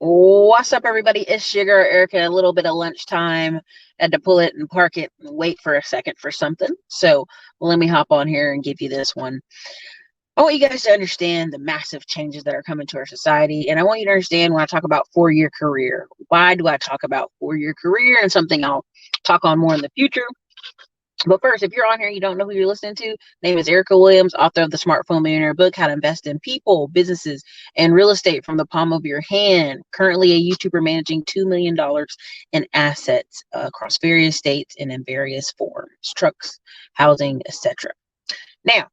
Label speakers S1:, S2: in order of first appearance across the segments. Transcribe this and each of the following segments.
S1: What's up, everybody? It's Sugar Erica. A little bit of lunchtime. Had to pull it and park it and wait for a second for something. So let me hop on here and give you this one. I want you guys to understand the massive changes that are coming to our society. And I want you to understand when I talk about 4-year career. Why do I talk about 4-year career? And something I'll talk on more in the future. But first, if you're on here and you don't know who you're listening to, name is Erica Williams, author of the Smartphone Millionaire book, How to Invest in People, Businesses, and Real Estate from the Palm of Your Hand. Currently a YouTuber managing $2 million in assets across various states and in various forms, trucks, housing, etc. Now,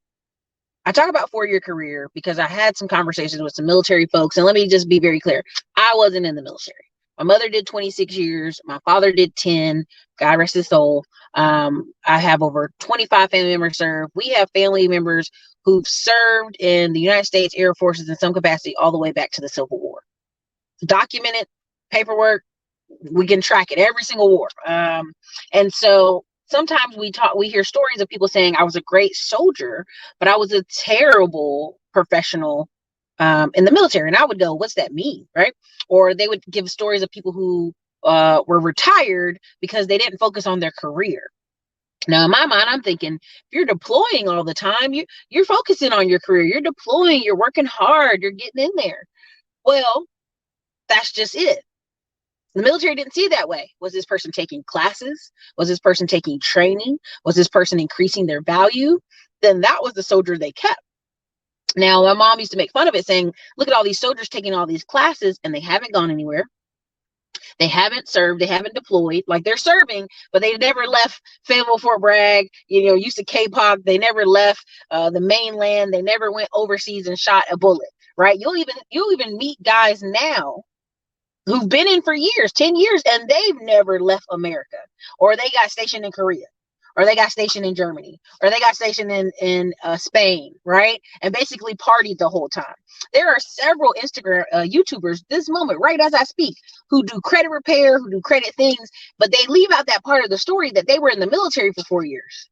S1: I talk about 4-year career because I had some conversations with some military folks, and let me just be very clear. I wasn't in the military. My mother did 26 years. My father did 10. God rest his soul. I have over 25 family members serve. We have family members who've served in the United States Air Forces in some capacity all the way back to the Civil War. Documented paperwork. We can track it, every single war. And so sometimes we hear stories of people saying, I was a great soldier, but I was a terrible professional in the military. And I would go, what's that mean? Right. Or they would give stories of people who were retired because they didn't focus on their career. Now, in my mind, I'm thinking, if you're deploying all the time, you're focusing on your career. You're deploying, you're working hard, you're getting in there. Well, that's just it. The military didn't see it that way. Was this person taking classes? Was this person taking training? Was this person increasing their value? Then that was the soldier they kept. Now, my mom used to make fun of it, saying, look at all these soldiers taking all these classes and they haven't gone anywhere. They haven't served. They haven't deployed. Like, they're serving, but they never left Fayetteville, Fort Bragg, used to K-Pop. They never left the mainland. They never went overseas and shot a bullet, right? You'll even meet guys now who've been in for years, 10 years, and they've never left America, or they got stationed in Korea, or they got stationed in Germany, or they got stationed in Spain, right? And basically partied the whole time. There are several Instagram YouTubers this moment, right as I speak, who do credit repair, who do credit things, but they leave out that part of the story that they were in the military for 4 years.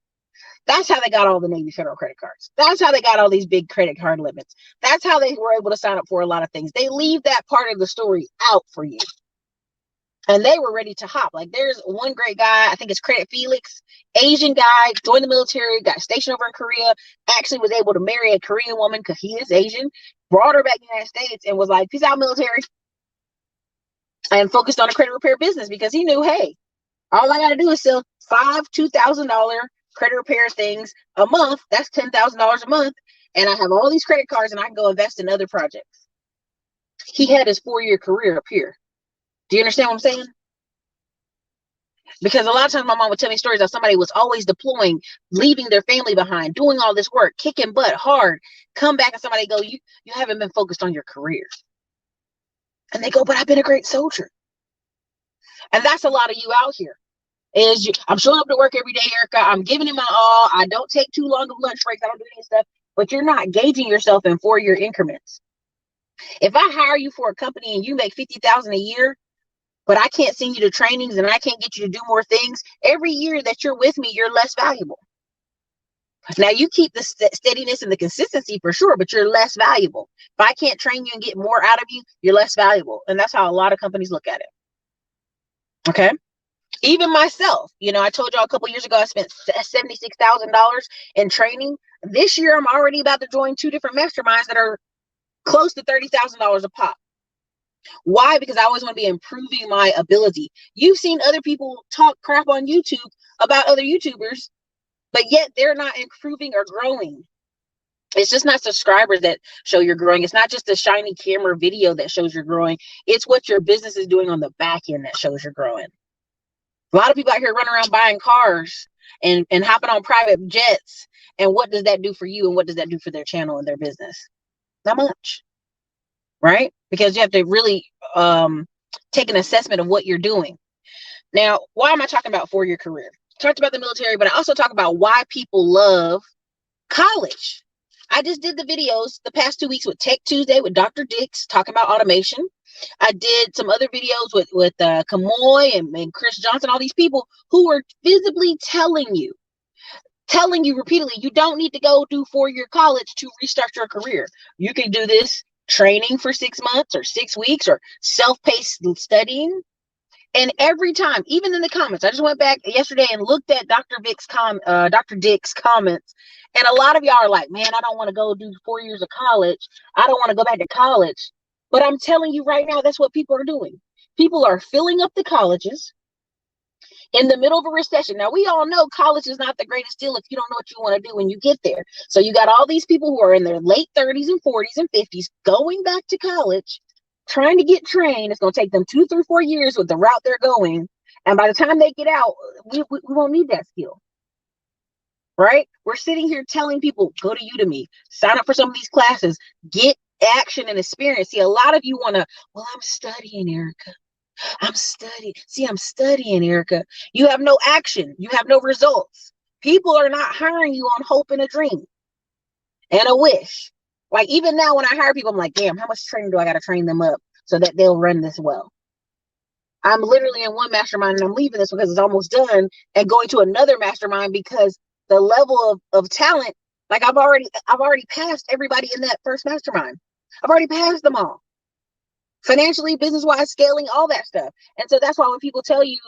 S1: That's how they got all the Navy Federal credit cards. That's how they got all these big credit card limits. That's how they were able to sign up for a lot of things. They leave that part of the story out for you. And they were ready to hop. Like, there's one great guy, I think it's Credit Felix, Asian guy, joined the military, got stationed over in Korea, actually was able to marry a Korean woman because he is Asian, brought her back to the United States and was like, peace out, military, and focused on a credit repair business because he knew, hey, all I got to do is sell $2,000 credit repair things a month. That's $10,000 a month. And I have all these credit cards and I can go invest in other projects. He had his 4-year career up here. Do you understand what I'm saying? Because a lot of times my mom would tell me stories of somebody was always deploying, leaving their family behind, doing all this work, kicking butt hard, come back and somebody go, you haven't been focused on your career. And they go, but I've been a great soldier. And that's a lot of you out here. I'm showing up to work every day, Erica. I'm giving it my all. I don't take too long of lunch breaks. I don't do any stuff, but you're not gauging yourself in 4-year increments. If I hire you for a company and you make $50,000 a year, but I can't send you to trainings and I can't get you to do more things, every year that you're with me, you're less valuable. Now, you keep the steadiness and the consistency for sure, but you're less valuable. If I can't train you and get more out of you, you're less valuable. And that's how a lot of companies look at it. Okay. Even myself, I told y'all a couple years ago, I spent $76,000 in training. This year, I'm already about to join 2 different masterminds that are close to $30,000 a pop. Why? Because I always want to be improving my ability. You've seen other people talk crap on YouTube about other YouTubers, but yet they're not improving or growing. It's just not subscribers that show you're growing. It's not just a shiny camera video that shows you're growing. It's what your business is doing on the back end that shows you're growing. A lot of people out here running around buying cars and hopping on private jets. And what does that do for you? And what does that do for their channel and their business? Not much, right? Because you have to really take an assessment of what you're doing. Now, why am I talking about 4-year career? I talked about the military, but I also talk about why people love college. I just did the videos the past 2 weeks with Tech Tuesday with Dr. Dix talking about automation. I did some other videos with Kamoy and Chris Johnson, all these people who are visibly telling you repeatedly, you don't need to go do 4-year college to restart your career. You can do this training for 6 months or 6 weeks or self-paced studying. And every time, even in the comments, I just went back yesterday and looked at Dr. Dick's comments. And a lot of y'all are like, man, I don't want to go do 4 years of college. I don't want to go back to college. But I'm telling you right now, that's what people are doing. People are filling up the colleges in the middle of a recession. Now, we all know college is not the greatest deal if you don't know what you want to do when you get there. So you got all these people who are in their late 30s and 40s and 50s going back to college, trying to get trained. It's going to take them 2, 3, 4 years with the route they're going. And by the time they get out, we won't need that skill. Right? We're sitting here telling people, go to Udemy, sign up for some of these classes, get action and experience. See, a lot of you want to, well, I'm studying, Erica. I'm studying. See, I'm studying, Erica. You have no action. You have no results. People are not hiring you on hope and a dream and a wish. Like even now when I hire people, I'm like, damn, how much training do I got to train them up so that they'll run this well? I'm literally in one mastermind and I'm leaving this because it's almost done and going to another mastermind because the level of talent, like I've already passed everybody in that first mastermind. I've already passed them all. Financially, business-wise, scaling, all that stuff. And so that's why when people tell you,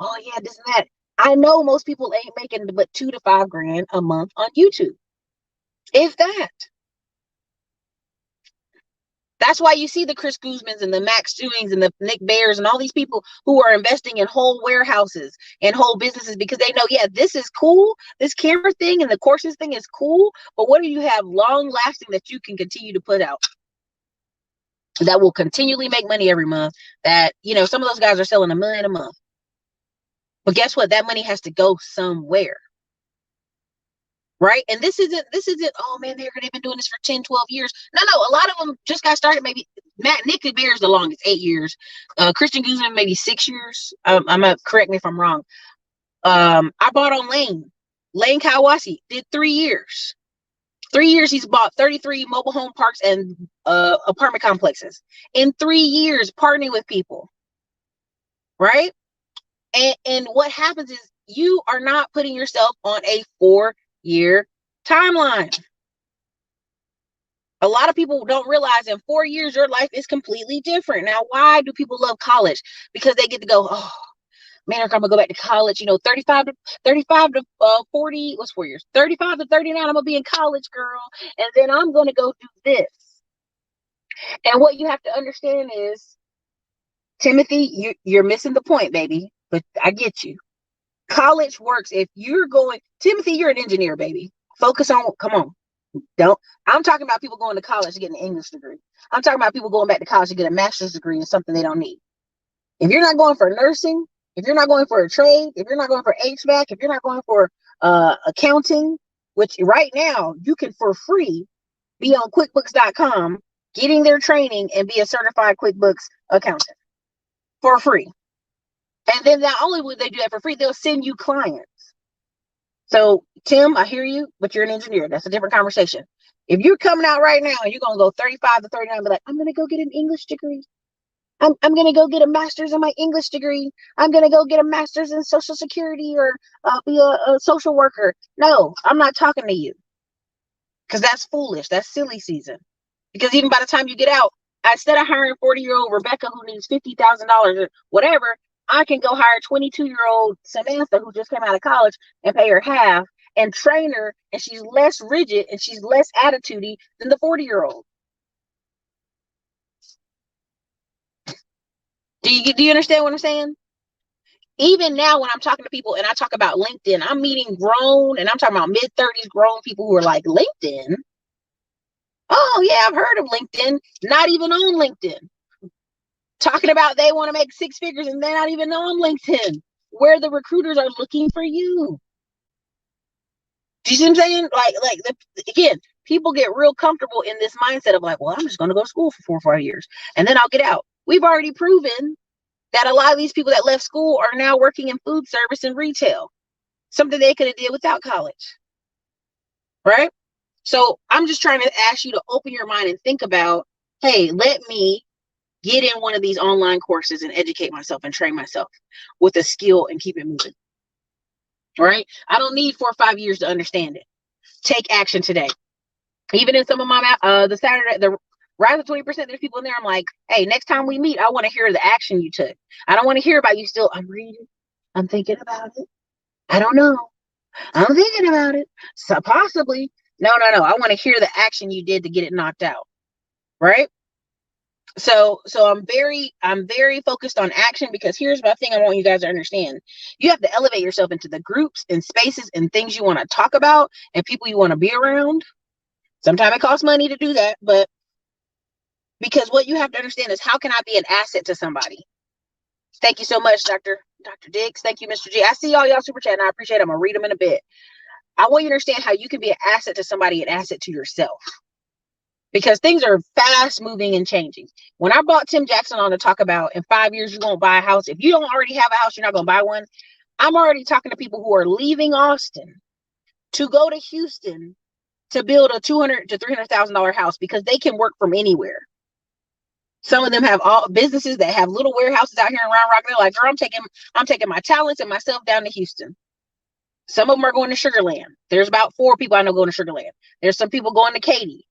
S1: oh yeah, this and that, I know most people ain't making but $2 to $5 grand a month on YouTube. If that. That's why you see the Chris Guzmans and the Max Stewings and the Nick Bears and all these people who are investing in whole warehouses and whole businesses because they know, yeah, this is cool. This camera thing and the courses thing is cool. But what do you have long lasting that you can continue to put out? That will continually make money every month, that, you know, some of those guys are selling $1 million a month. But guess what? That money has to go somewhere. Right? And this isn't, oh man, they've been doing this for 10, 12 years. No, a lot of them just got started. Maybe Nick Bear is the longest, 8 years. Christian Guzman, maybe 6 years. I'm gonna correct me if I'm wrong. I bought on Lane Kawasi did 3 years. 3 years, he's bought 33 mobile home parks and apartment complexes. In 3 years, partnering with people, right? And what happens is you are not putting yourself on a 4-year timeline. A lot of people don't realize in 4 years, your life is completely different. Now, why do people love college? Because they get to go, oh, man, I'm gonna go back to college, you know, 35 to 40, what's 4 years? 35 to 39, I'm gonna be in college, girl. And then I'm gonna go do this. And what you have to understand is, Timothy, you're missing the point, baby, but I get you. College works if you're going, Timothy, you're an engineer, baby. Focus on, come on. I'm talking about people going to college to get an English degree. I'm talking about people going back to college to get a master's degree in something they don't need. If you're not going for nursing, if you're not going for a trade, if you're not going for HVAC, if you're not going for accounting, which right now you can for free be on QuickBooks.com, getting their training and be a certified QuickBooks accountant for free. And then not only would they do that for free, they'll send you clients. So Tim, I hear you, but you're an engineer. That's a different conversation. If you're coming out right now and you're going to go 35 to 39, be like, I'm going to go get an English degree. I'm going to go get a master's in my English degree. I'm going to go get a master's in Social Security or be a social worker. No, I'm not talking to you because that's foolish. That's silly season. Because even by the time you get out, instead of hiring 40-year-old Rebecca who needs $50,000 or whatever, I can go hire 22-year-old Samantha who just came out of college and pay her half and train her, and she's less rigid and she's less attitudey than the 40-year-old. Do you understand what I'm saying? Even now when I'm talking to people and I talk about LinkedIn, I'm meeting grown, and I'm talking about mid-30s grown people who are like, LinkedIn? Oh yeah, I've heard of LinkedIn. Not even on LinkedIn. Talking about they want to make 6 figures and they're not even on LinkedIn, where the recruiters are looking for you. Do you see what I'm saying? Again, people get real comfortable in this mindset of like, well, I'm just going to go to school for 4 or 5 years and then I'll get out. We've already proven that a lot of these people that left school are now working in food service and retail, something they could have did without college, right? So I'm just trying to ask you to open your mind and think about, hey, let me get in one of these online courses and educate myself and train myself with a skill and keep it moving, right? I don't need 4 or 5 years to understand it. Take action today. Even in some of my Right, the 20%, there's people in there. I'm like, hey, next time we meet, I want to hear the action you took. I don't want to hear about you still. I'm reading. I'm thinking about it. I don't know. I'm thinking about it. So possibly. No. I want to hear the action you did to get it knocked out. Right. So I'm very focused on action, because here's my thing I want you guys to understand. You have to elevate yourself into the groups and spaces and things you want to talk about and people you want to be around. Sometimes it costs money to do that, but because what you have to understand is, how can I be an asset to somebody? Thank you so much, Dr. Diggs. Thank you, Mr. G. I see y'all super chat, and I appreciate it. I'm gonna read them in a bit. I want you to understand how you can be an asset to somebody, an asset to yourself, because things are fast moving and changing. When I brought Tim Jackson on to talk about in 5 years you won't buy a house. If you don't already have a house, you're not gonna buy one. I'm already talking to people who are leaving Austin to go to Houston to build a $200,000 to $300,000 house, because they can work from anywhere. Some of them have all businesses that have little warehouses out here in Round Rock. They're like, girl, I'm taking my talents and myself down to Houston. Some of them are going to Sugar Land. There's about 4 people I know going to Sugar Land. There's some people going to Katy.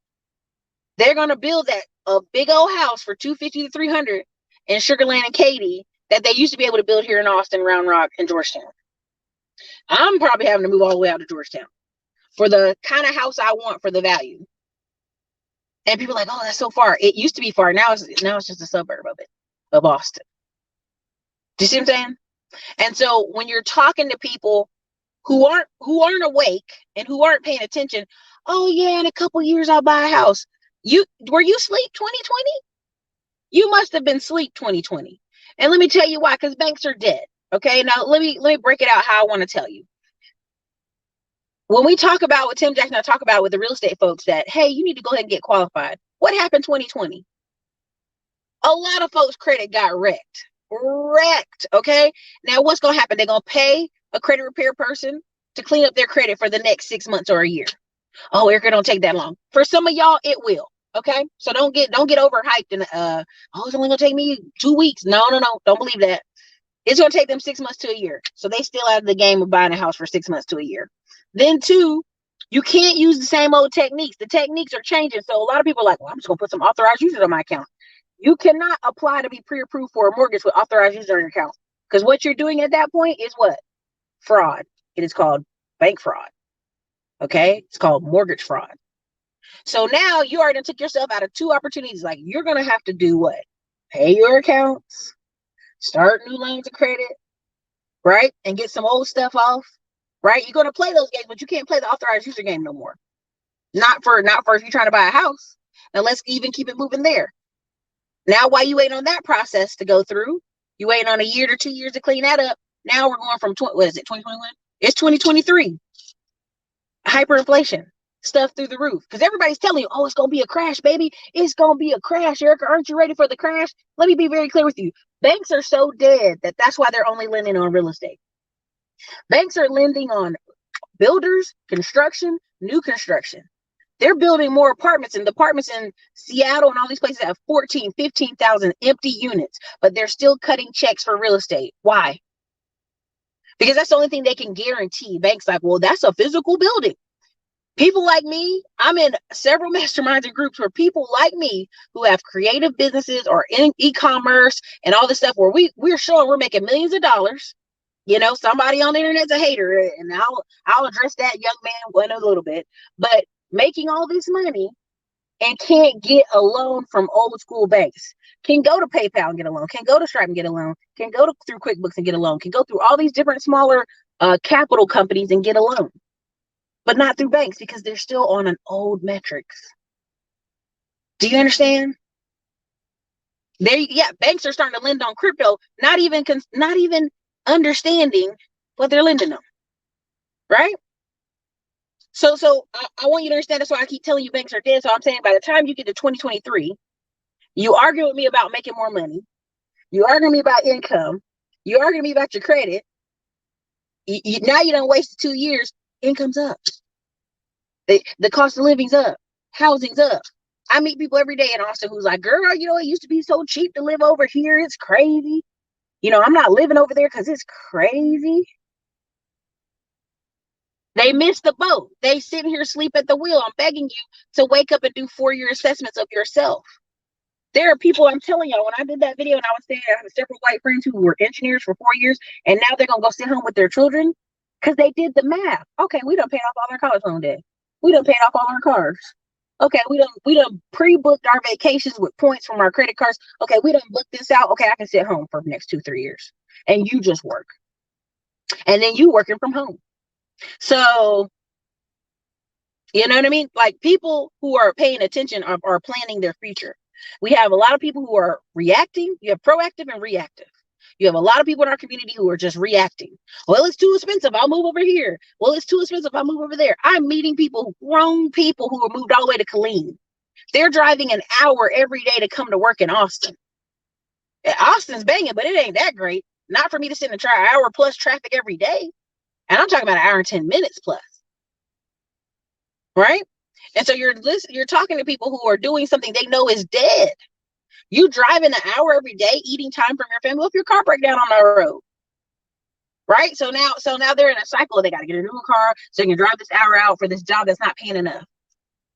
S1: They're going to build a big old house for $250,000 to $300,000 in Sugar Land and Katy that they used to be able to build here in Austin, Round Rock, and Georgetown. I'm probably having to move all the way out to Georgetown for the kind of house I want for the value. And people are like, oh, that's so far. It used to be far. Now it's just a suburb of Austin. Do you see what I'm saying? And so when you're talking to people who aren't awake and who aren't paying attention, oh yeah, in a couple years I'll buy a house. Were you asleep 2020? You must have been asleep 2020. And let me tell you why, because banks are dead. Okay, now let me break it out how I want to tell you. When we talk about with Tim Jackson, I talk about with the real estate folks that, hey, you need to go ahead and get qualified. What happened 2020? A lot of folks' credit got wrecked. Okay. Now what's going to happen? They're going to pay a credit repair person to clean up their credit for the next 6 months or a year. Oh, Erica, don't take that long. For some of y'all, it will. Okay. So don't get overhyped and it's only gonna take me 2 weeks. No. Don't believe that. It's gonna take them 6 months to a year. So they still out of the game of buying a house for 6 months to a year. Then 2, you can't use the same old techniques. The techniques are changing. So a lot of people are like, well, I'm just gonna put some authorized users on my account. You cannot apply to be pre-approved for a mortgage with authorized users on your account, because what you're doing at that point is what? Fraud. It is called bank fraud. Okay, it's called mortgage fraud. So now you already took yourself out of 2 opportunities. Like, you're gonna have to do what? Pay your accounts, start new lines of credit, right? And get some old stuff off, right? You're gonna play those games, but you can't play the authorized user game no more. Not for if you're trying to buy a house. Now let's even keep it moving there. Now, while you waiting on that process to go through, you waiting on a year to 2 years to clean that up. Now we're going from 2021? It's 2023. Hyperinflation, stuff through the roof, because everybody's telling you, oh, it's gonna be a crash, baby. It's gonna be a crash. Erica, aren't you ready for the crash? Let me be very clear with you. Banks are so dead that's why they're only lending on real estate. Banks are lending on builders, construction, new construction. They're building more apartments, and the apartments in Seattle and all these places have 14, 15,000 empty units, but they're still cutting checks for real estate. Why? Because that's the only thing they can guarantee. Banks like, well, that's a physical building. People like me, I'm in several masterminds and groups where people like me who have creative businesses or in e-commerce and all this stuff where we're showing we're making millions of dollars. You know, somebody on the internet's a hater, and I'll address that young man in a little bit. But making all this money and can't get a loan from old school banks, can go to PayPal and get a loan, can go to Stripe and get a loan, can go through QuickBooks and get a loan, can go through all these different smaller capital companies and get a loan, but not through banks, because they're still on an old metrics. Do you understand? Banks are starting to lend on crypto, not even understanding what they're lending on, right? So I want you to understand. That's why I keep telling you banks are dead. So I'm saying by the time you get to 2023, you argue with me about making more money. You argue with me about income. You argue with me about your credit. Now you done wasted 2 years. Income's up. The cost of living's up. Housing's up. I meet people every day in Austin who's like, girl, it used to be so cheap to live over here. It's crazy. I'm not living over there because it's crazy. They missed the boat. They sitting here asleep at the wheel. I'm begging you to wake up and do 4-year assessments of yourself. There are people, I'm telling y'all, when I did that video and I was saying I have several white friends who were engineers for 4 years and now they're going to go sit home with their children because they did the math. Okay, we done paid off all our college loan debt. We done paid off all our cars. Okay, we done pre-booked our vacations with points from our credit cards. Okay, we done booked this out. Okay, I can sit home for the next 2-3 years. And you just work. And then you working from home. So, you know what I mean? Like, people who are paying attention are planning their future. We have a lot of people who are reacting. You have proactive and reactive. You have a lot of people in our community who are just reacting. Well, it's too expensive. I'll move over here. Well, it's too expensive. I'll move over there. I'm meeting people, grown people who are moved all the way to Killeen. They're driving an hour every day to come to work in Austin. Austin's banging, but it ain't that great. Not for me to sit in an hour plus traffic every day. And I'm talking about an hour and 10 minutes plus. Right? And so you're talking to people who are doing something they know is dead. You driving an hour every day, eating time from your family. Well, if your car break down on the road, right? So now they're in a cycle. They got to get a new car so they can drive this hour out for this job that's not paying enough.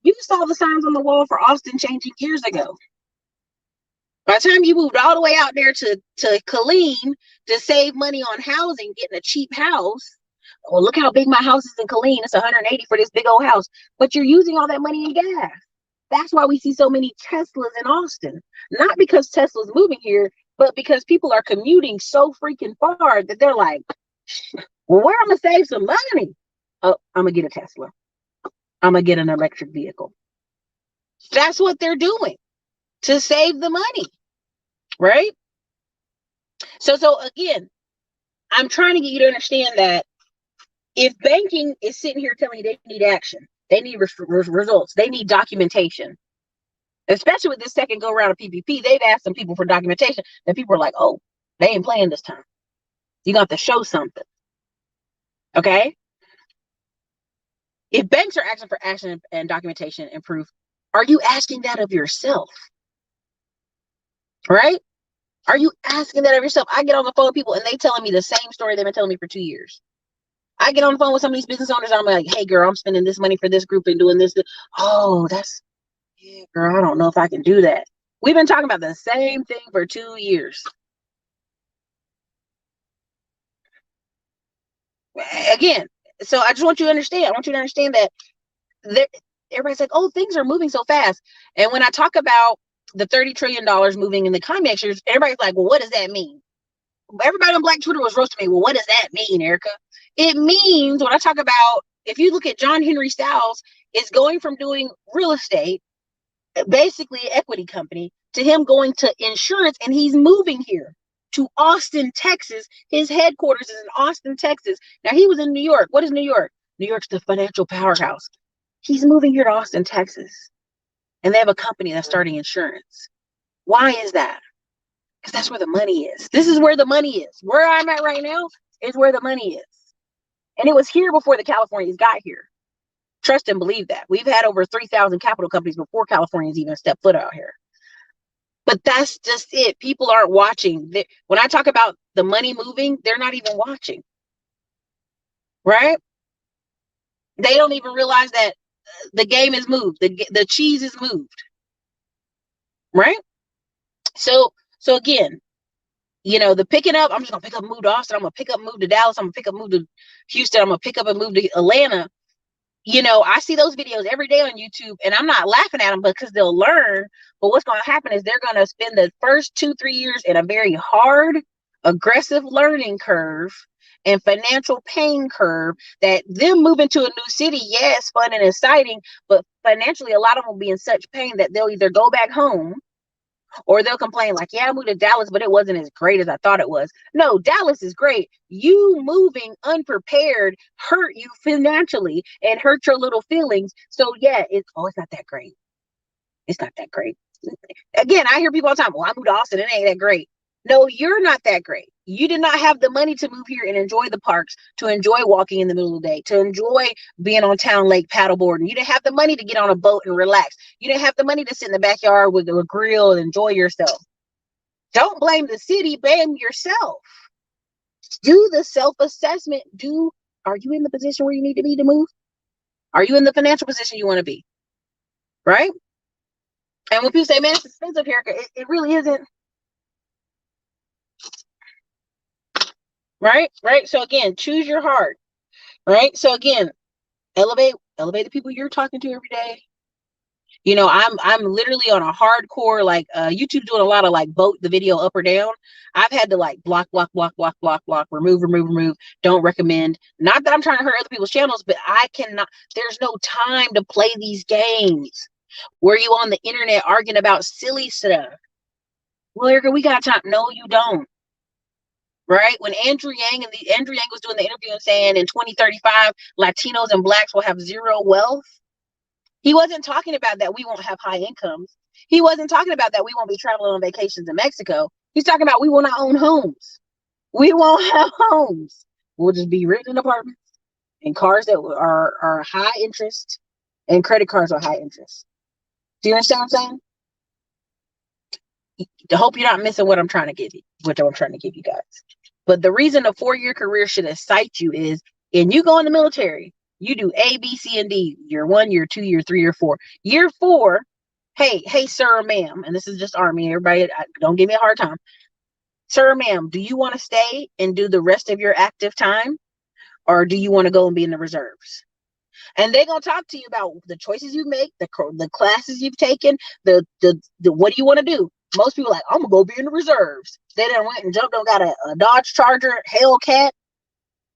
S1: You saw the signs on the wall for Austin changing years ago. By the time you moved all the way out there to Killeen to save money on housing, getting a cheap house. Well, look how big my house is in Killeen. It's 180 for this big old house. But you're using all that money in gas. That's why we see so many Teslas in Austin. Not because Tesla's moving here, but because people are commuting so freaking far that they're like, well, where I'm going to save some money? Oh, I'm going to get a Tesla. I'm going to get an electric vehicle. That's what they're doing to save the money, right? So again, I'm trying to get you to understand that if banking is sitting here telling you they need action, they need results, they need documentation, especially with this second go round of PPP, they've asked some people for documentation and people are like, oh, they ain't playing this time. You got to show something. Okay? If banks are asking for action and documentation and proof, are you asking that of yourself? Right? Are you asking that of yourself? I get on the phone with people and they telling me the same story they've been telling me for 2 years. I get on the phone with some of these business owners. I'm like, hey, girl, I'm spending this money for this group and doing this. Oh, yeah, girl, I don't know if I can do that. We've been talking about the same thing for 2 years. Again, so I just want you to understand. I want you to understand that everybody's like, oh, things are moving so fast. And when I talk about the $30 trillion moving in the coming next years, everybody's like, well, what does that mean? Everybody on Black Twitter was roasting me. Well, what does that mean, Erica? It means, when I talk about, if you look at John Henry Styles, is going from doing real estate, basically an equity company, to him going to insurance, and he's moving here to Austin, Texas. His headquarters is in Austin, Texas. Now, he was in New York. What is New York? New York's the financial powerhouse. He's moving here to Austin, Texas. And they have a company that's starting insurance. Why is that? Because that's where the money is. This is where the money is. Where I'm at right now is where the money is. And it was here before the Californians got here. Trust and believe that. We've had over 3,000 capital companies before Californians even stepped foot out here. But that's just it. People aren't watching. When I talk about the money moving, they're not even watching. Right? They don't even realize that the game is moved. The cheese is moved. Right? So again, you know, the picking up, I'm just going to pick up and move to Austin. I'm going to pick up and move to Dallas. I'm going to pick up and move to Houston. I'm going to pick up and move to Atlanta. You know, I see those videos every day on YouTube, and I'm not laughing at them because they'll learn. But what's going to happen is they're going to spend the first 2-3 years in a very hard, aggressive learning curve and financial pain curve, that them moving to a new city, yes, fun and exciting, but financially, a lot of them will be in such pain that they'll either go back home, or they'll complain like, yeah, I moved to Dallas, but it wasn't as great as I thought it was. No, Dallas is great. You moving unprepared hurt you financially and hurt your little feelings. So yeah, it's not that great. It's not that great. Again, I hear people all the time, well, I moved to Austin, it ain't that great. No, you're not that great. You did not have the money to move here and enjoy the parks, to enjoy walking in the middle of the day, to enjoy being on town lake paddleboarding. You didn't have the money to get on a boat and relax. You didn't have the money to sit in the backyard with a grill and enjoy yourself. Don't blame the city, blame yourself. Do the self-assessment. Do Are you in the position where you need to be to move? Are you in the financial position you want to be? Right? And when people say, man, it's expensive here, it really isn't. Right? Right? So again, choose your heart. Right? So again, elevate the people you're talking to every day. You know, I'm literally on a hardcore, like, YouTube doing a lot of like vote the video up or down. I've had to like block, remove, don't recommend. Not that I'm trying to hurt other people's channels, but I cannot, there's no time to play these games where you on the internet arguing about silly stuff. Well, Erica, we got time. No, you don't. Right? When Andrew Yang was doing the interview and saying in 2035, Latinos and blacks will have zero wealth. He wasn't talking about that we won't have high incomes. He wasn't talking about that we won't be traveling on vacations in Mexico. He's talking about we will not own homes. We won't have homes. We'll just be renting apartments and cars that are high interest, and credit cards are high interest. Do you understand what I'm saying? I hope you're not missing what I'm trying to give you, guys. But the reason a 4-year career should excite you is, and you go in the military, you do A, B, C, and D. Year 1, year 2, year 3, year 4. Year 4, hey, sir or ma'am, and this is just Army, everybody, don't give me a hard time. Sir or ma'am, do you want to stay and do the rest of your active time? Or do you want to go and be in the reserves? And they're going to talk to you about the choices you make, the classes you've taken, the what do you want to do? Most people are like, I'm going to go be in the reserves. They done went and jumped on, got a Dodge Charger, Hellcat,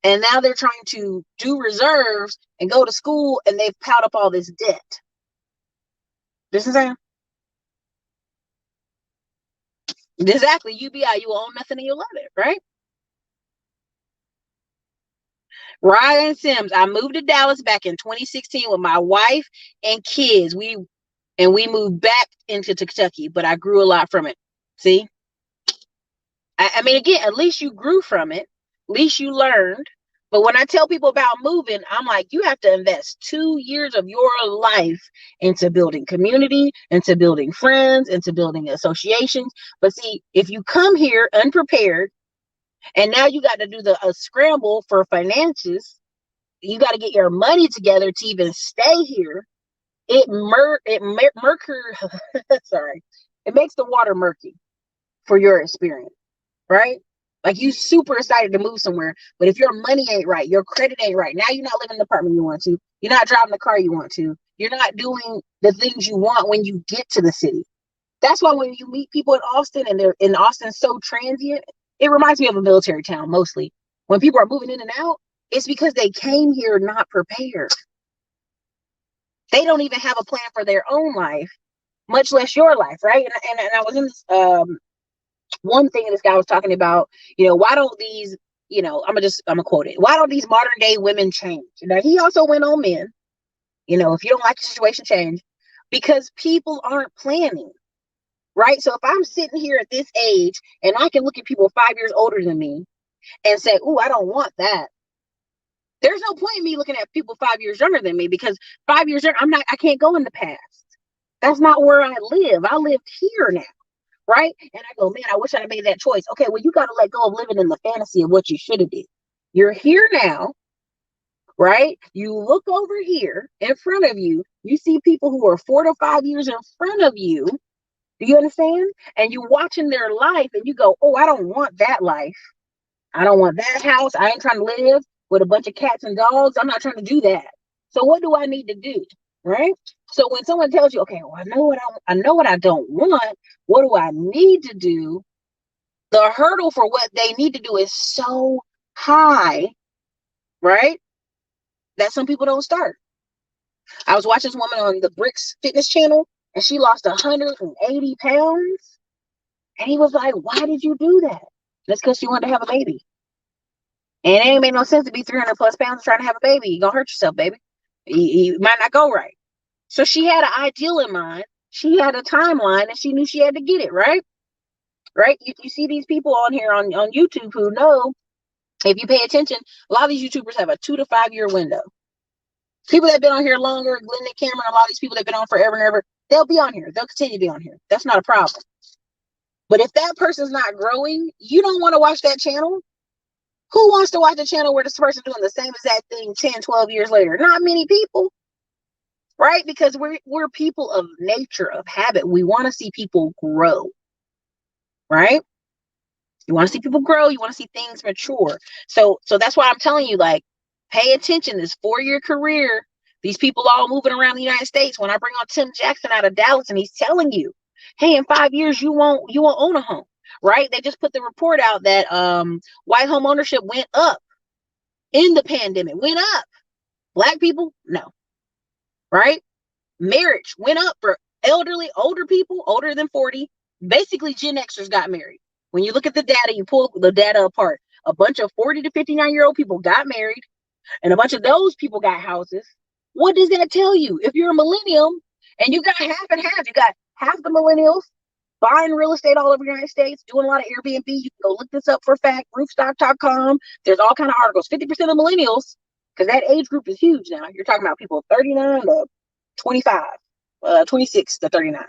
S1: and now they're trying to do reserves and go to school, and they've piled up all this debt. This is saying? Exactly. UBI, you own nothing and you love it, right? Ryan Sims, I moved to Dallas back in 2016 with my wife and kids. We moved back into Kentucky, but I grew a lot from it. See? I mean, again, at least you grew from it. At least you learned. But when I tell people about moving, I'm like, you have to invest 2 years of your life into building community, into building friends, into building associations. But see, if you come here unprepared, and now you got to do a scramble for finances, you got to get your money together to even stay here. It makes the water murky for your experience, right? Like, you super excited to move somewhere, but if your money ain't right, your credit ain't right, now you're not living in the apartment you want to, you're not driving the car you want to, you're not doing the things you want when you get to the city. That's why when you meet people in Austin, and they're in Austin so transient, it reminds me of a military town mostly. When people are moving in and out, it's because they came here not prepared. They don't even have a plan for their own life, much less your life, right? And I was in this one thing this guy was talking about, why don't these, I'm gonna quote it. Why don't these modern day women change? Now, he also went on men, if you don't like the situation, change, because people aren't planning, right? So if I'm sitting here at this age and I can look at people 5 years older than me and say, "Ooh, I don't want that." There's no point in me looking at people 5 years younger than me, because 5 years younger, I can't go in the past. That's not where I live. I live here now. Right? And I go, man, I wish I'd have made that choice. Okay, well, you got to let go of living in the fantasy of what you should have did. You're here now, right? You look over here in front of you. You see people who are 4 to 5 years in front of you. Do you understand? And you watching their life, and you go, oh, I don't want that life. I don't want that house. I ain't trying to live with a bunch of cats and dogs. I'm not trying to do that. So what do I need to do? Right? So when someone tells you, okay, well, I know what I don't want, what do I need to do? The hurdle for what they need to do is so high, right? That some people don't start. I was watching this woman on the Bricks Fitness channel, and she lost 180 pounds. And he was like, why did you do that? That's because she wanted to have a baby. And it ain't made no sense to be 300 plus pounds trying to have a baby. You're going to hurt yourself, baby. You might not go right. So she had an ideal in mind. She had a timeline, and she knew she had to get it, right? Right? You see these people on here on YouTube who know, if you pay attention, a lot of these YouTubers have a 2 to 5 year window. People that have been on here longer, Glenn and Cameron, a lot of these people that have been on forever and ever, they'll be on here. They'll continue to be on here. That's not a problem. But if that person's not growing, you don't want to watch that channel. Who wants to watch a channel where this person doing the same exact thing 10, 12 years later? Not many people, right? Because we're people of nature, of habit. We want to see people grow, right? You want to see people grow. You want to see things mature. So that's why I'm telling you, like, pay attention. This 4-year career, these people all moving around the United States. When I bring on Tim Jackson out of Dallas and he's telling you, hey, in 5 years, you won't own a home, right? They just put the report out that white home ownership went up in the pandemic, went up. Black people, no, right? Marriage went up for older people, older than 40. Basically, Gen Xers got married. When you look at the data, you pull the data apart. A bunch of 40 to 59-year-old people got married, and a bunch of those people got houses. What does that tell you? If you're a millennial and you got half and half, you got half the millennials buying real estate all over the United States, doing a lot of Airbnb. You can go look this up for a fact, roofstock.com. There's all kind of articles. 50% of millennials, because that age group is huge now. You're talking about people 39 to 25, 26 to 39.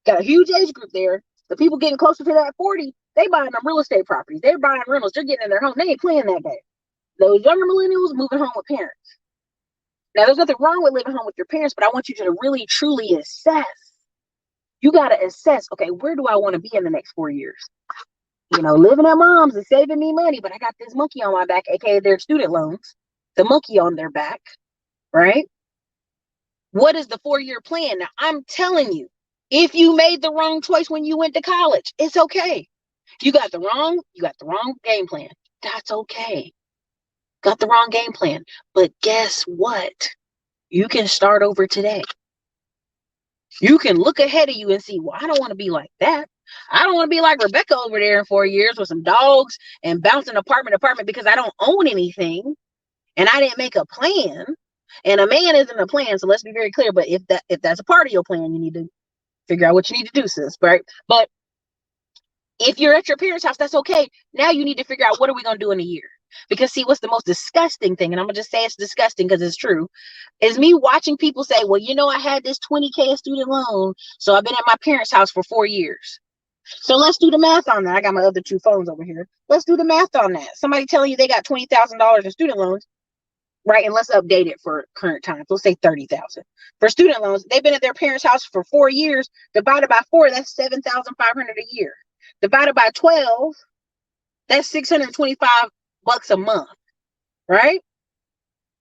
S1: Got a huge age group there. The people getting closer to that 40, they buying them real estate properties. They're buying rentals. They're getting in their home. They ain't playing that game. Those younger millennials moving home with parents. Now, there's nothing wrong with living home with your parents, but I want you to really, truly assess. You got to assess, okay, where do I want to be in the next 4 years? You know, living at mom's is saving me money, but I got this monkey on my back, aka their student loans, the monkey on their back, right? What is the 4-year plan? Now, I'm telling you, if you made the wrong choice when you went to college, it's okay. You got the wrong game plan. That's okay. Got the wrong game plan. But guess what? You can start over today. You can look ahead of you and see, well, I don't want to be like that. I don't want to be like Rebecca over there in 4 years with some dogs and bouncing apartment because I don't own anything and I didn't make a plan. And a man isn't a plan, so let's be very clear. But if that's a part of your plan, you need to figure out what you need to do, sis, right? But if you're at your parents' house, that's okay. Now you need to figure out, what are we going to do in a year? Because see, what's the most disgusting thing, and I'm going to just say it's disgusting because it's true, is me watching people say, well, you know, I had this 20K student loan, so I've been at my parents' house for 4 years. So let's do the math on that. I got my other 2 phones over here. Let's do the math on that. Somebody telling you they got $20,000 in student loans, right? And let's update it for current times. Let's say 30,000 for student loans. They've been at their parents' house for 4 years. Divided by 4, that's 7,500 a year. Divided by 12, that's $625 a month, right?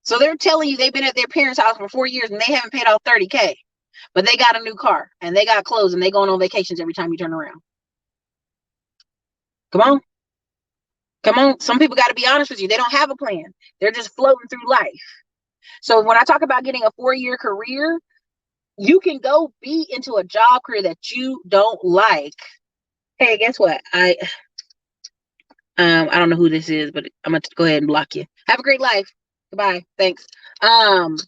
S1: So they're telling you they've been at their parents' house for 4 years and they haven't paid off 30K, but they got a new car and they got clothes and they going on vacations every time you turn around. Come on. Some people got to be honest with you. They don't have a plan. They're just floating through life. So when I talk about getting a 4-year career, you can go be into a job career that you don't like. Hey, guess what? I don't know who this is, but I'm gonna go ahead and block you. Have a great life. Goodbye. Thanks. And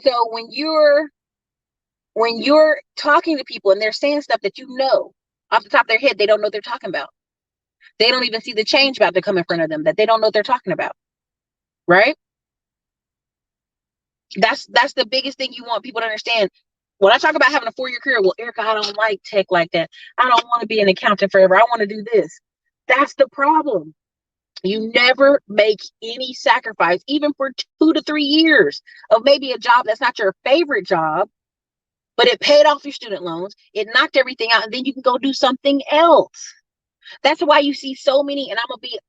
S1: so when you're talking to people and they're saying stuff that you know off the top of their head, they don't know what they're talking about. They don't even see the change about to come in front of them, that they don't know what they're talking about. Right? That's the biggest thing you want people to understand. When I talk about having a 4-year career, well, Erica, I don't like tech like that. I don't want to be an accountant forever. I want to do this. That's the problem. You never make any sacrifice, even for 2 to 3 years of maybe a job that's not your favorite job, but it paid off your student loans. It knocked everything out, and then you can go do something else. That's why you see so many, and I'm gonna be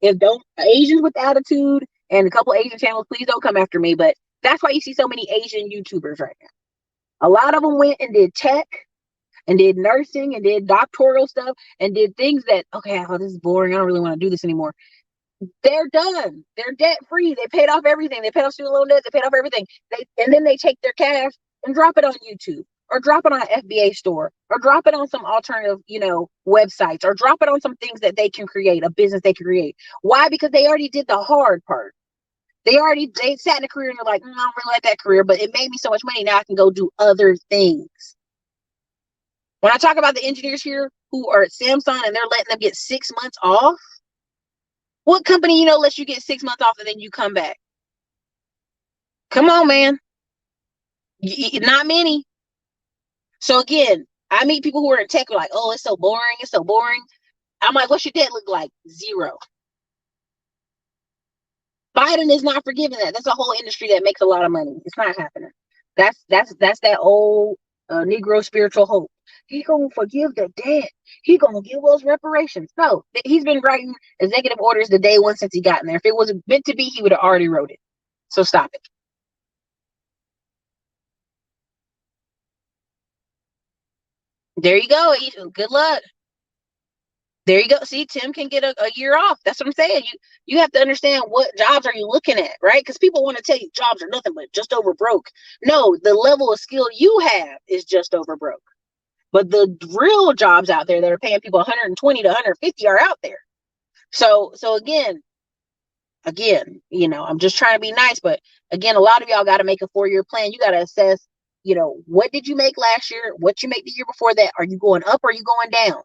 S1: if don't Asians with attitude and a couple Asian channels, please don't come after me, but that's why you see so many Asian YouTubers right now. A lot of them went and did tech and did nursing and did doctoral stuff and did things that, okay, oh, this is boring. I don't really want to do this anymore. They're done. They're debt free. They paid off everything. They paid off student loan debt. They paid off everything. And then they take their cash and drop it on YouTube, or drop it on an FBA store, or drop it on some alternative, websites, or drop it on some things that they can create, a business they can create. Why? Because they already did the hard part. They sat in a career and they're like, I don't really like that career, but it made me so much money. Now I can go do other things. When I talk about the engineers here who are at Samsung and they're letting them get 6 months off, what company lets you get 6 months off and then you come back? Come on, man. Not many. So again, I meet people who are in tech who are like, oh, it's so boring. It's so boring. I'm like, what's your debt look like? 0. Biden is not forgiving that. That's a whole industry that makes a lot of money. It's not happening. That's that old Negro spiritual hope. He gonna forgive the debt. He gonna give us reparations. No, he's been writing executive orders the day one since he got in there. If it was meant to be, he would have already wrote it. So stop it. There you go. Good luck. There you go. See, Tim can get a year off. That's what I'm saying. You have to understand what jobs are you looking at, right? Because people want to tell you jobs are nothing but just over broke. No, the level of skill you have is just over broke. But the real jobs out there that are paying people 120 to 150 are out there. So again, I'm just trying to be nice, but again, a lot of y'all got to make a 4-year plan. You got to assess, what did you make last year? What you make the year before that? Are you going up or are you going down?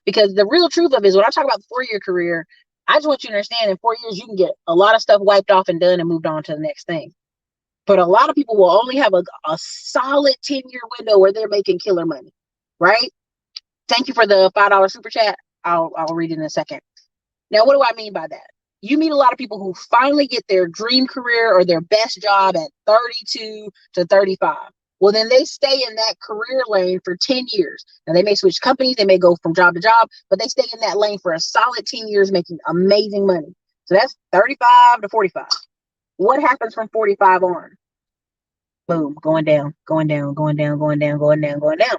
S1: Because the real truth of it is when I talk about the 4-year career, I just want you to understand in 4 years, you can get a lot of stuff wiped off and done and moved on to the next thing. But a lot of people will only have a solid 10-year window where they're making killer money, right? Thank you for the $5 super chat. I'll read it in a second. Now, what do I mean by that? You meet a lot of people who finally get their dream career or their best job at 32 to 35. Well, then they stay in that career lane for 10 years. Now, they may switch companies, they may go from job to job, but they stay in that lane for a solid 10 years making amazing money. So that's 35 to 45. What happens from 45 on? Boom, going down, going down, going down, going down, going down, going down,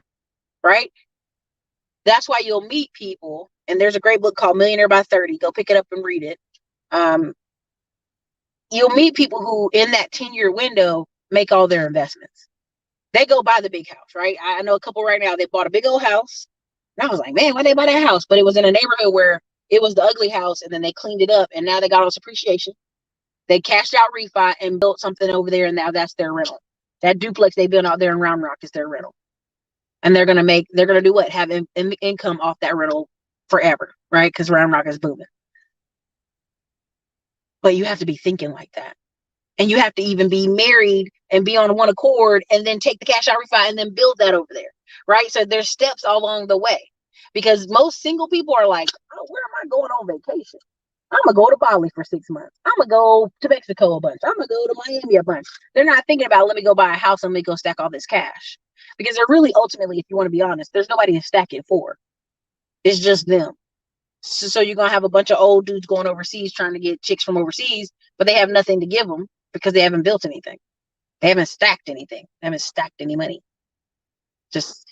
S1: right? That's why you'll meet people, and there's a great book called Millionaire by 30. Go pick it up and read it. You'll meet people who in that 10-year window make all their investments. They go buy the big house, right? I know a couple right now, they bought a big old house. And I was like, man, why'd they buy that house? But it was in a neighborhood where it was the ugly house, and then they cleaned it up, and now they got all this appreciation. They cashed out refi and built something over there, and now that's their rental. That duplex they built out there in Round Rock is their rental. And they're gonna do what? Have income off that rental forever, right? Because Round Rock is booming. But you have to be thinking like that. And you have to even be married and be on one accord and then take the cash out refi and then build that over there, right? So there's steps all along the way. Because most single people are like, oh, where am I going on vacation? I'm going to go to Bali for 6 months. I'm going to go to Mexico a bunch. I'm going to go to Miami a bunch. They're not thinking about, let me go buy a house and let me go stack all this cash. Because they're really, ultimately, if you want to be honest, there's nobody to stack it for. It's just them. So you're going to have a bunch of old dudes going overseas trying to get chicks from overseas, but they have nothing to give them because they haven't built anything. They haven't stacked anything. They haven't stacked any money. Just,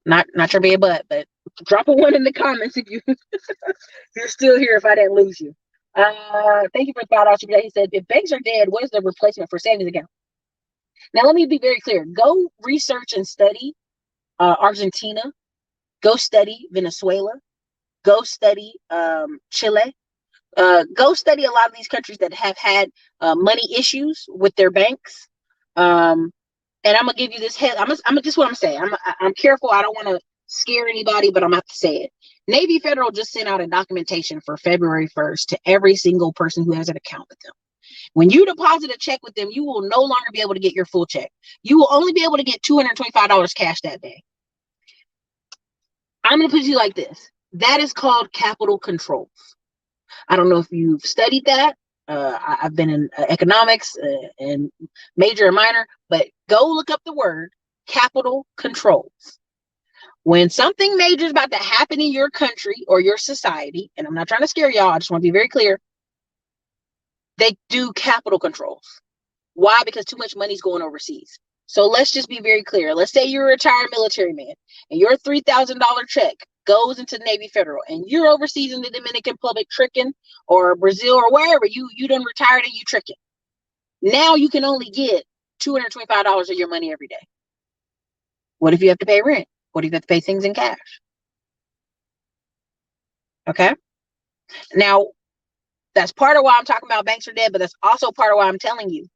S1: not your bad butt, but drop a 1 in the comments if you're still here, if I didn't lose you. Thank you for the $5. He said, if banks are dead, what is the replacement for savings account? Now, let me be very clear. Go research and study Argentina. Go study Venezuela. Go study Chile. Go study a lot of these countries that have had money issues with their banks. And I'm gonna give you this head. I'm just what I'm saying. I'm careful. I don't want to scare anybody, but I'm gonna have to say it. Navy Federal just sent out a documentation for February 1st to every single person who has an account with them. When you deposit a check with them, you will no longer be able to get your full check. You will only be able to get $225 cash that day. I'm gonna put it like this. That is called capital controls. I don't know if you've studied that. I've been in economics and major and minor, but go look up the word capital controls. When something major is about to happen in your country or your society, and I'm not trying to scare y'all, I just want to be very clear, they do capital controls. Why? Because too much money is going overseas. So let's just be very clear. Let's say you're a retired military man and your $3,000 check goes into the Navy Federal and you're overseas in the Dominican Republic tricking, or Brazil or wherever you done retired and you tricking. Now you can only get $225 of your money every day. What if you have to pay rent? What if you have to pay things in cash? Okay. Now that's part of why I'm talking about banks are dead, but that's also part of why I'm telling you,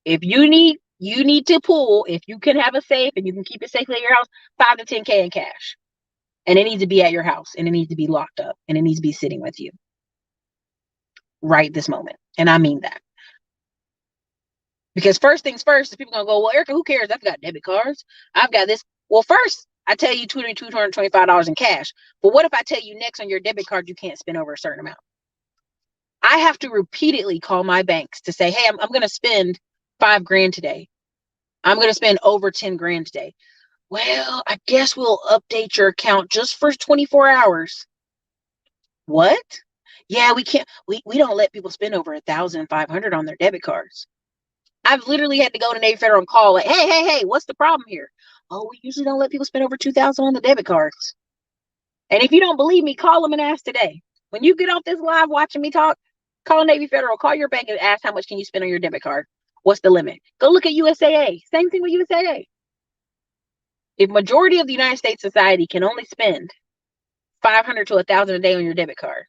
S1: if you need to pull, if you can have a safe and you can keep it safely at your house, 5 to 10K in cash. And it needs to be at your house, and it needs to be locked up, and it needs to be sitting with you right this moment. And I mean that. Because first things first, people are going to go, well, Erica, who cares? I've got debit cards. I've got this. Well, first, I tell you $225 in cash. But what if I tell you next on your debit card you can't spend over a certain amount? I have to repeatedly call my banks to say, hey, I'm going to spend $5,000 today. I'm going to spend over 10 grand today. Well, I guess we'll update your account just for 24 hours. What? Yeah, we can't, we don't let people spend over 1,500 on their debit cards. I've literally had to go to Navy Federal and call like, hey, what's the problem here? Oh, we usually don't let people spend over 2,000 on the debit cards. And if you don't believe me, call them and ask today. When you get off this live watching me talk, call Navy Federal, call your bank and ask how much can you spend on your debit card? What's the limit? Go look at USAA. Same thing with USAA. If majority of the United States society can only spend 500 to 1,000 a day on your debit card,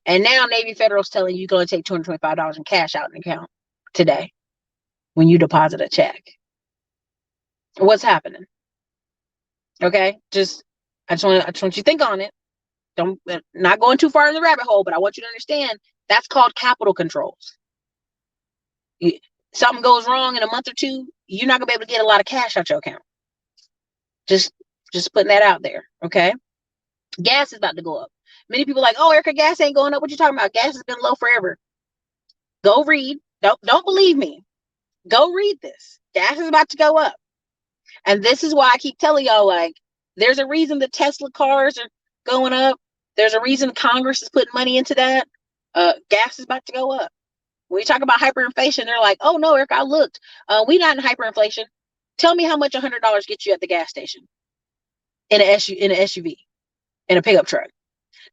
S1: and now Navy Federal's telling you going to take $225 in cash out in account today when you deposit a check. What's happening? Okay, I just want you to think on it. Don't not going too far in the rabbit hole, but I want you to understand that's called capital controls. Something goes wrong in a month or two, you're not gonna be able to get a lot of cash out your account. Just putting that out there, okay? Gas is about to go up. Many people are like, oh, Erica, gas ain't going up. What you talking about? Gas has been low forever. Go read. Don't believe me. Go read this. Gas is about to go up. And this is why I keep telling y'all, like, there's a reason the Tesla cars are going up. There's a reason Congress is putting money into that. Gas is about to go up. When we talk about hyperinflation, they're like, oh, no, Eric, I looked. We're not in hyperinflation. Tell me how much $100 gets you at the gas station in an SUV, in a pickup truck.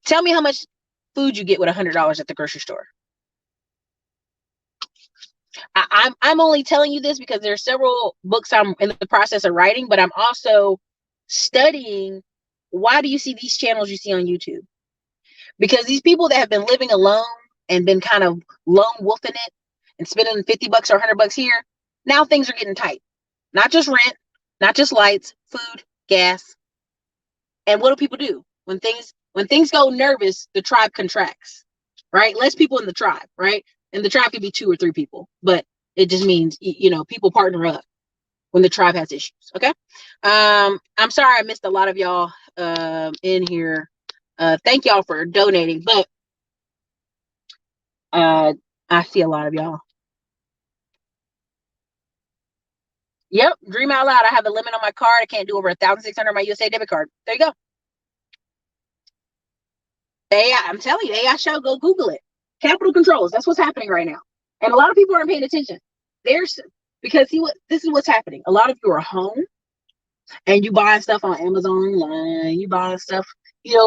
S1: Tell me how much food you get with $100 at the grocery store. I'm only telling you this because there's several books I'm in the process of writing, but I'm also studying why do you see these channels you see on YouTube? Because these people that have been living alone and been kind of lone wolfing it and spending $50 or $100 here, now things are getting tight. Not just rent, not just lights, food, gas. And what do people do? When things go nervous, the tribe contracts, right? Less people in the tribe, right? And the tribe could be 2 or 3 people, but it just means, people partner up when the tribe has issues. Okay. I'm sorry I missed a lot of y'all in here. Thank y'all for donating, but I see a lot of y'all. Yep, dream out loud. I have a limit on my card. I can't do over 1,600 on my USA debit card. There you go. AI, I'm telling you, AI show, go Google it. Capital controls. That's what's happening right now. And a lot of people aren't paying attention. Because this is what's happening. A lot of you are home and you buying stuff on Amazon online, you buying stuff,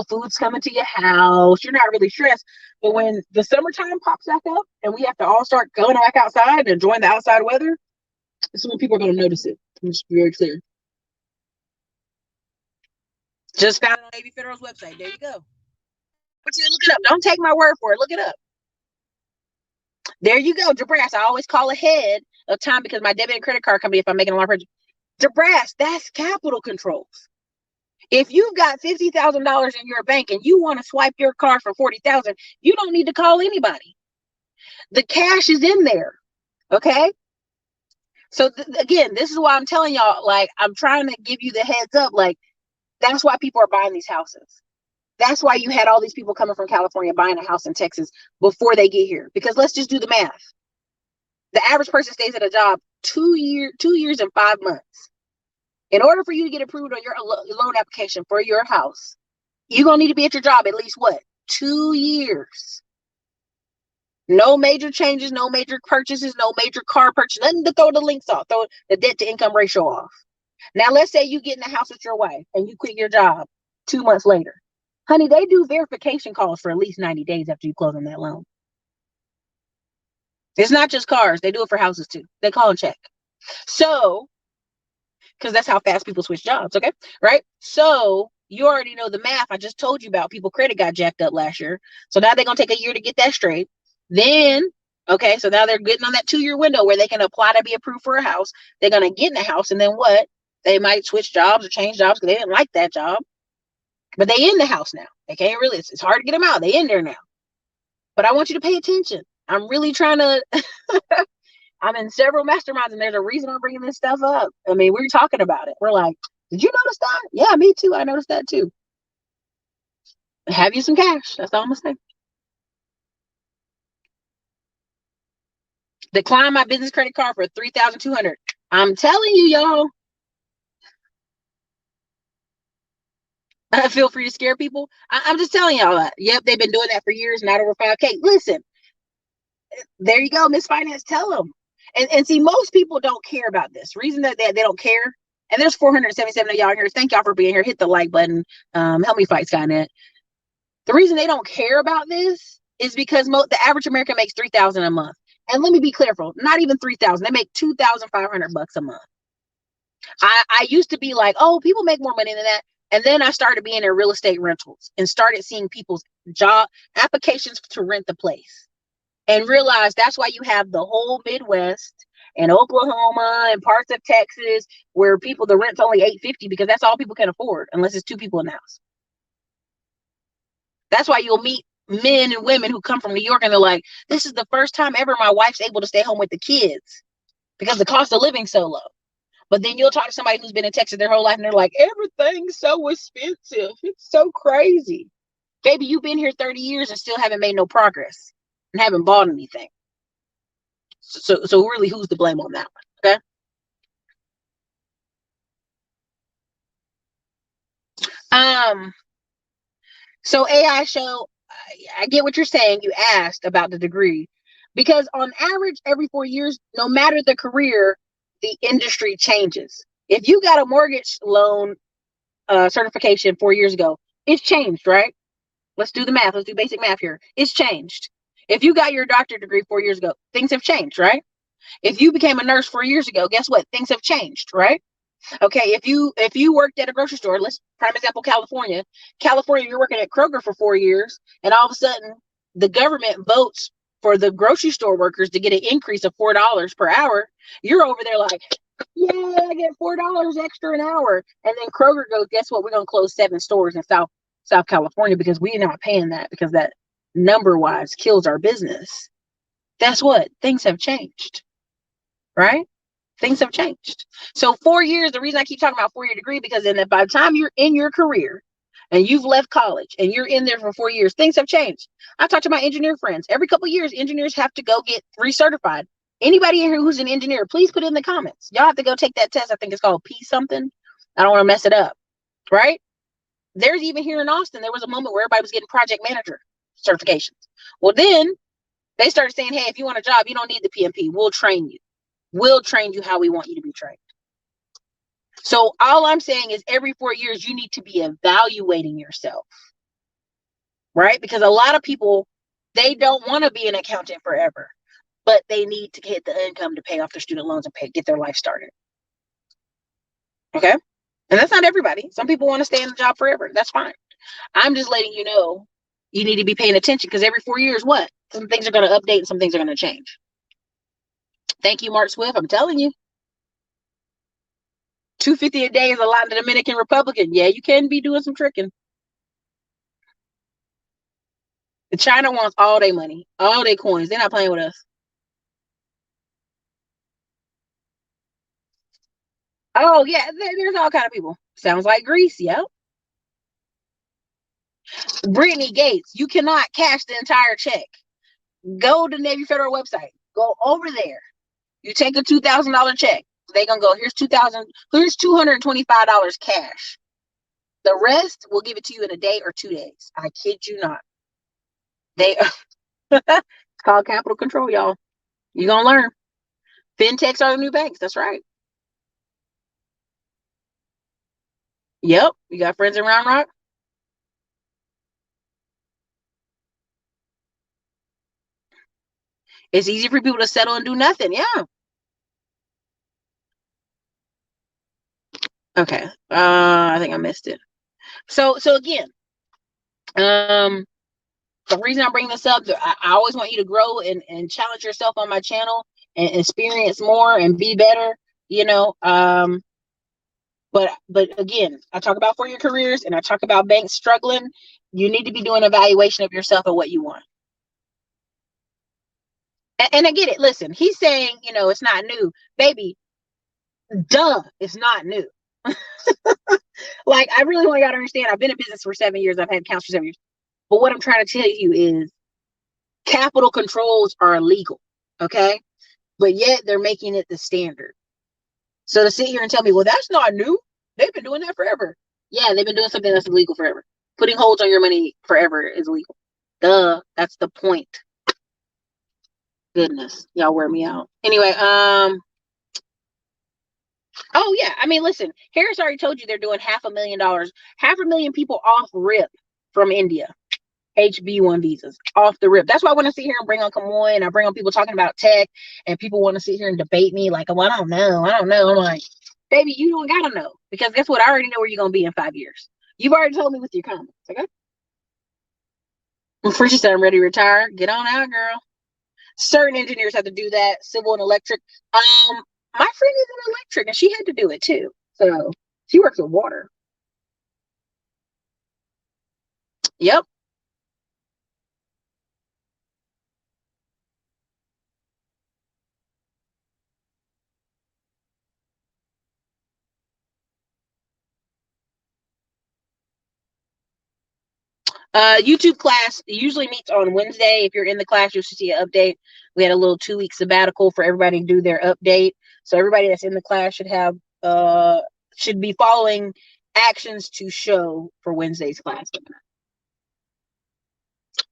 S1: food's coming to your house. You're not really stressed. But when the summertime pops back up and we have to all start going back outside and enjoying the outside weather, this is when people are going to notice it. It's very clear. Just found it on Navy Federal's website. There you go. But you look it up. Don't take my word for it. Look it up. There you go, Jabrass. I always call ahead of time because my debit and credit card company, if I'm making a lot of purchases. Jabrass, that's capital controls. If you've got $50,000 in your bank and you want to swipe your card for $40,000, you don't need to call anybody. The cash is in there. Okay. So again, this is why I'm telling y'all, like, I'm trying to give you the heads up. Like, that's why people are buying these houses. That's why you had all these people coming from California buying a house in Texas before they get here. Because let's just do the math. The average person stays at a job 2 years and 5 months. In order for you to get approved on your loan application for your house, you're going to need to be at your job at least 2 years. No major changes, no major purchases, no major car purchase, nothing to throw the links off, throw the debt to income ratio off. Now, let's say you get in the house with your wife and you quit your job 2 months later. Honey, they do verification calls for at least 90 days after you close on that loan. It's not just cars. They do it for houses too. They call and check. So, because that's how fast people switch jobs, okay? Right? So, you already know the math. I just told you about people credit got jacked up last year. So now they're going to take a year to get that straight. Then, okay, so now they're getting on that 2-year window where they can apply to be approved for a house. They're going to get in the house and then what? They might switch jobs or change jobs because they didn't like that job. But they in the house now. They can't really, it's hard to get them out. They in there now. But I want you to pay attention. I'm really trying to, I'm in several masterminds and there's a reason I'm bringing this stuff up. I mean, we're talking about it. We're like, did you notice that? Yeah, me too. I noticed that too. Have you some cash? That's all I'm saying. Decline my business credit card for $3,200. I'm telling you, y'all. Feel free to scare people. I'm just telling y'all that. Yep, they've been doing that for years, not over 5K. Listen, there you go, Miss Finance. Tell them. And see, most people don't care about this. Reason that they don't care. And there's 477 of y'all here. Thank y'all for being here. Hit the like button. Help me fight Skynet. The reason they don't care about this is because the average American makes $3,000 a month. And let me be clear, not even $3,000. They make $2,500 a month. I used to be like, oh, people make more money than that. And then I started being in real estate rentals and started seeing people's job applications to rent the place, and realized that's why you have the whole Midwest and Oklahoma and parts of Texas where the rent's only $850, because that's all people can afford unless it's two people in the house. That's why you'll meet men and women who come from New York and they're like, this is the first time ever my wife's able to stay home with the kids because the cost of living's so low. But then you'll talk to somebody who's been in Texas their whole life and they're like, everything's so expensive. It's so crazy. Baby, you've been here 30 years and still haven't made no progress and haven't bought anything. So really, who's to blame on that one? Okay. So AI show, I get what you're saying. You asked about the degree, because on average, every 4 years, no matter the career, the industry changes. If you got a mortgage loan certification 4 years ago, it's changed, right? Let's do the math. Let's do basic math here. It's changed. If you got your doctorate degree 4 years ago, things have changed, right? If you became a nurse 4 years ago, guess what? Things have changed, right? Okay, if you worked at a grocery store, let's prime example, California, you're working at Kroger for 4 years, and all of a sudden the government votes for the grocery store workers to get an increase of $4 per hour. You're over there like, yeah, I get $4 extra an hour. And then Kroger goes, guess what? We're gonna close 7 stores in South California because we're not paying that, because that number wise kills our business. That's what things have changed, right? Things have changed. So 4 years, the reason I keep talking about 4-year degree, because then by the time you're in your career and you've left college and you're in there for 4 years, things have changed. I talk to my engineer friends. Every couple of years, engineers have to go get recertified. Anybody in here who's an engineer, please put it in the comments. Y'all have to go take that test. I think it's called P something. I don't want to mess it up, right? There's even here in Austin, there was a moment where everybody was getting project manager certifications. Well, then they started saying, hey, if you want a job, you don't need the PMP. We'll train you. We'll train you how we want you to be trained. So all I'm saying is every 4 years, you need to be evaluating yourself, right? Because a lot of people, they don't want to be an accountant forever, but they need to get the income to pay off their student loans and get their life started. Okay? And that's not everybody. Some people want to stay in the job forever. That's fine. I'm just letting you know you need to be paying attention, because every 4 years, what? Some things are going to update and some things are going to change. Thank you, Mark Swift. I'm telling you. $250 a day is a lot in the Dominican Republic. Yeah, you can be doing some tricking. China wants all their money, all their coins. They're not playing with us. Oh, yeah, there's all kind of people. Sounds like Greece, yeah. Brittany Gates, you cannot cash the entire check. Go to Navy Federal website. Go over there. You take a $2,000 check. They're going to go, here's $225 cash. The rest, we'll give it to you in a day or 2 days. I kid you not. It's called capital control, y'all. You're going to learn. Fintechs are the new banks. That's right. Yep. You got friends in Round Rock? It's easy for people to settle and do nothing. Yeah. Okay. I think I missed it. So again, the reason I'm bringing this up, I always want you to grow and challenge yourself on my channel and experience more and be better, but again, I talk about 4-year careers and I talk about banks struggling. You need to be doing evaluation of yourself and what you want. And I get it. Listen, he's saying, it's not new. Baby, duh, it's not new. Like, I really want y'all to understand, I've been in business for 7 years. I've had accounts for 7 years. But what I'm trying to tell you is capital controls are illegal, okay? but yet they're making it the standard. So to sit here and tell me, well, that's not new. They've been doing that forever. Yeah, they've been doing something that's illegal forever. Putting holds on your money forever is illegal. Duh, that's the point. Goodness, y'all wear me out. Anyway, oh yeah, I mean, listen, Harris already told you they're doing $500,000, 500,000 people off rip from India. HB1 visas off the rip. That's why I want to sit here and bring on Kamoy, and I bring on people talking about tech, and people want to sit here and debate me like, well, I don't know. I'm like, baby, you don't gotta know, because guess what? I already know where you're gonna be in 5 years. You've already told me with your comments. Okay. Well, Frisha said I'm ready to retire. Get on out, girl. Certain engineers have to do that. Civil and electric. My friend is an electric, and she had to do it too. So she works with water. Yep. YouTube class usually meets on Wednesday. If you're in the class, you'll see an update. We had a little 2-week sabbatical for everybody to do their update. So everybody that's in the class should be following actions to show for Wednesday's class.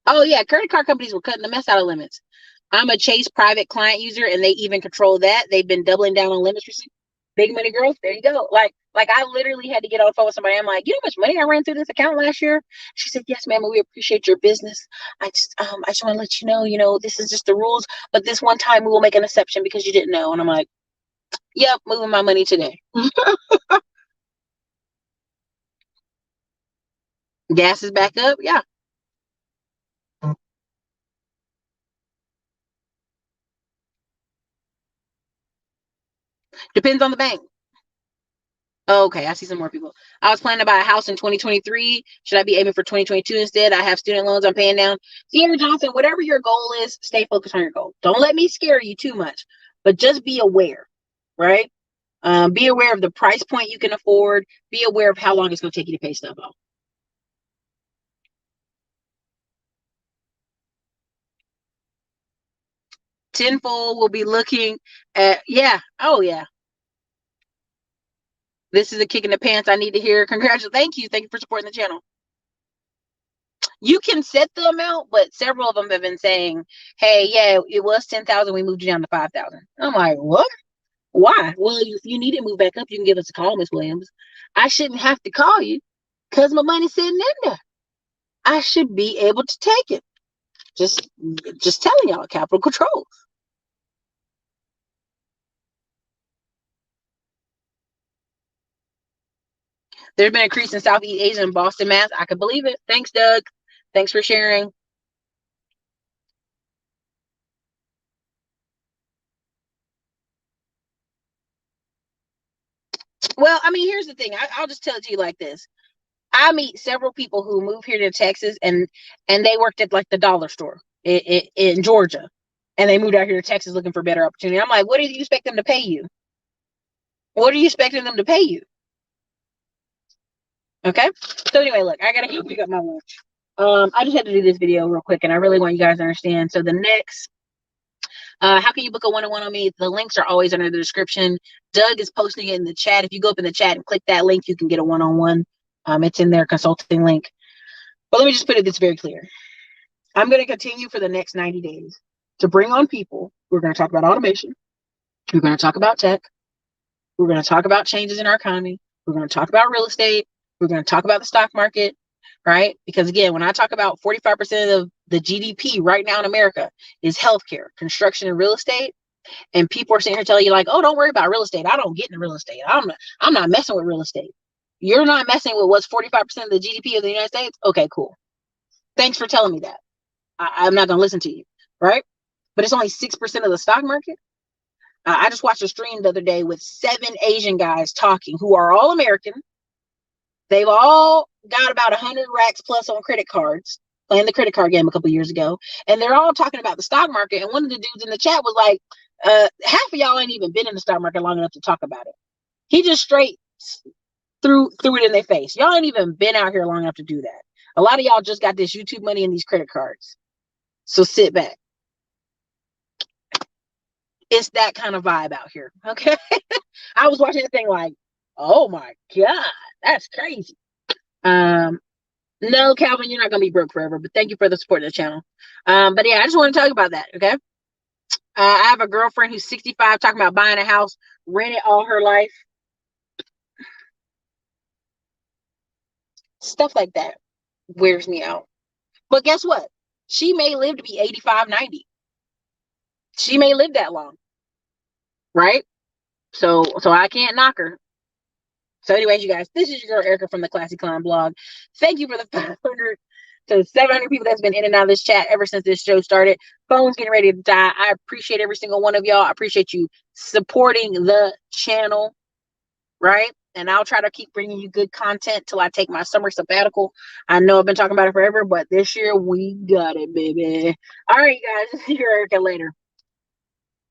S1: Oh yeah, credit card companies were cutting the mess out of limits. I'm a Chase private client user, and they even control that. They've been doubling down on limits recently. Big money growth. There you go. Like I literally had to get on the phone with somebody. I'm like, you know how much money I ran through this account last year? She said, yes, ma'am. We appreciate your business. I just want to let you know, this is just the rules. But this one time we will make an exception because you didn't know. And I'm like, yep, moving my money today. Gas is back up. Yeah. Depends on the bank. Okay, I see some more people. I was planning to buy a house in 2023. Should I be aiming for 2022 instead? I have student loans I'm paying down. Sierra Johnson, whatever your goal is, stay focused on your goal. Don't let me scare you too much, but just be aware, right? Be aware of the price point you can afford. Be aware of how long it's going to take you to pay stuff off. Tenfold will be looking at, yeah, oh yeah. This is a kick in the pants I need to hear. Congratulations. Thank you. Thank you for supporting the channel. You can set the amount, but several of them have been saying, hey, yeah, it was 10,000. We moved you down to 5,000. I'm like, what? Why? Well, if you need it move back up, you can give us a call, Miss Williams. I shouldn't have to call you because my money's sitting in there. I should be able to take it. Just telling y'all, capital control. There's been an increase in Southeast Asia and Boston, Mass. I could believe it. Thanks, Doug. Thanks for sharing. Well, I mean, here's the thing. I'll just tell it to you like this. I meet several people who move here to Texas, and they worked at like the dollar store in Georgia, and they moved out here to Texas looking for better opportunity. I'm like, what do you expect them to pay you? What are you expecting them to pay you? Okay. So anyway, look, I gotta go pick up my lunch. I just had to do this video real quick, and I really want you guys to understand. So the next, how can you book a one-on-one on me? The links are always under the description. Doug is posting it in the chat. If you go up in the chat and click that link, you can get a one-on-one. It's in their consulting link. But let me just put it this very clear. I'm going to continue for the next 90 days to bring on people. We're going to talk about automation. We're going to talk about tech. We're going to talk about changes in our economy. We're going to talk about real estate. We're going to talk about the stock market, right? Because again, when I talk about 45% of the GDP right now in America is healthcare, construction, and real estate, and people are sitting here telling you like, oh, don't worry about real estate. I don't get into real estate. I'm not messing with real estate. You're not messing with what's 45% of the GDP of the United States? Okay, cool. Thanks for telling me that. I'm not going to listen to you, right? But it's only 6% of the stock market. I just watched a stream the other day with 7 Asian guys talking who are all American. They've all got about 100 racks plus on credit cards, playing the credit card game a couple years ago. And they're all talking about the stock market. And one of the dudes in the chat was like, half of y'all ain't even been in the stock market long enough to talk about it. He just straight threw it in their face. Y'all ain't even been out here long enough to do that. A lot of y'all just got this YouTube money and these credit cards. So sit back. It's that kind of vibe out here. Okay. I was watching the thing like, oh my God, that's crazy. No, Calvin, you're not gonna be broke forever, but thank you for the support of the channel. But yeah, I just want to talk about that. Okay. I have a girlfriend who's 65 talking about buying a house, rented all her life. Stuff like that wears me out. But guess what? She may live to be 85, 90. She may live that long. Right? So I can't knock her. So anyways, you guys, this is your girl Erica from the Classy Clown blog. Thank you for the 500 to 700 people that's been in and out of this chat ever since this show started. Phone's getting ready to die. I appreciate every single one of y'all. I appreciate you supporting the channel, right? And I'll try to keep bringing you good content till I take my summer sabbatical. I know I've been talking about it forever, but this year we got it, baby. All right, you guys. See you, Erica, later.